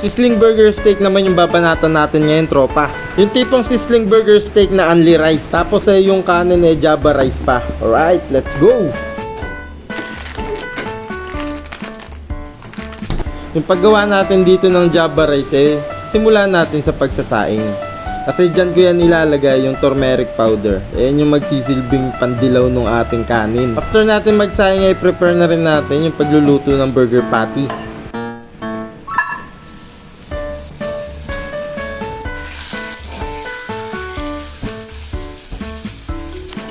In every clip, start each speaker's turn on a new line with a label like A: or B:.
A: Sizzling burger steak naman yung babanatan natin ngayon, tropa. Yung tipong sizzling burger steak na only rice. Tapos yung kanin Java rice pa. Alright, let's go! Yung paggawa natin dito ng Java rice simulan natin sa pagsasaing. Kasi dyan ko yan ilalagay yung turmeric powder. Ayan yung magsisilbing pandilaw ng ating kanin. After natin magsaing prepare na rin natin yung pagluluto ng burger patty.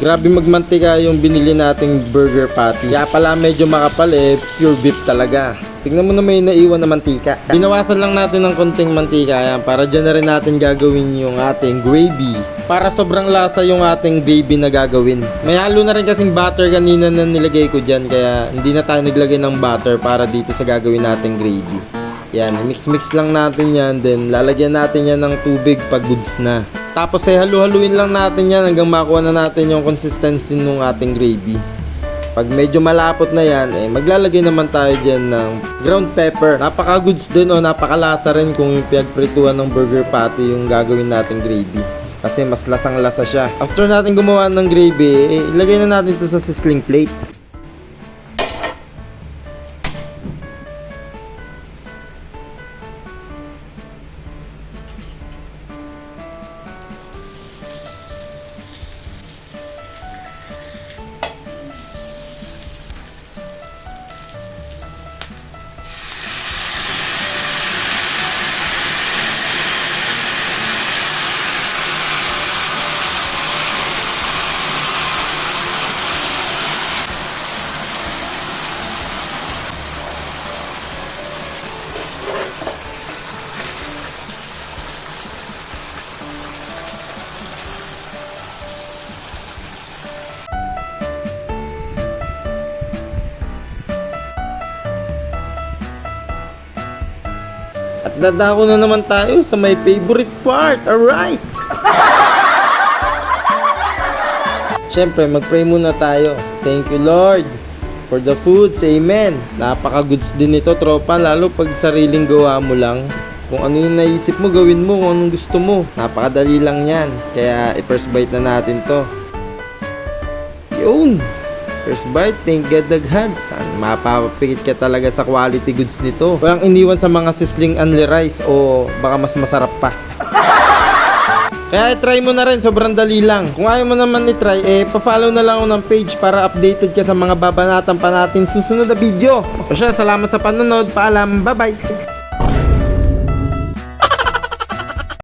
A: Grabe magmantika yung binili nating burger patty. Kaya pala medyo makapal pure beef talaga. Tingnan mo na may naiwan na mantika. Binawasan lang natin ng konting mantika yan para dyan na rin natin gagawin yung ating gravy. Para sobrang lasa yung ating gravy na gagawin. May halo na rin kasing butter kanina na nilagay ko dyan kaya hindi na tayo naglagay ng butter para dito sa gagawin nating gravy. Yan, mix-mix lang natin yan. Then lalagyan natin yan ng tubig pag goods na. Tapos halu-haluin lang natin yan hanggang makuha na natin yung consistency ng ating gravy. Pag medyo malapot na yan, maglalagay naman tayo dyan ng ground pepper. Napaka-goods din napakalasa rin kung yung pinagprituan ng burger patty yung gagawin nating gravy. Kasi mas lasang-lasa siya. After natin gumawa ng gravy, ilagay na natin ito sa sizzling plate. At dadako na naman tayo sa my favorite part. Alright! Siyempre, mag-pray muna tayo. Thank you, Lord, for the foods. Amen. Napaka-goods din ito, tropa. Lalo pag sariling gawa mo lang. Kung ano yung naisip mo, gawin mo. Kung anong gusto mo. Napakadali lang yan. Kaya, i-first bite na natin to. Yun! First bite, thank God daghan. Mapapikit ka talaga sa quality goods nito. Walang iniwan sa mga sizzling only rice o baka mas masarap pa. Kaya try mo na rin, sobrang dali lang. Kung ayaw mo naman i-try, pa-follow na lang ako ng page para updated ka sa mga babanatan pa natin susunod na video. O siya, salamat sa panonood. Paalam, bye-bye!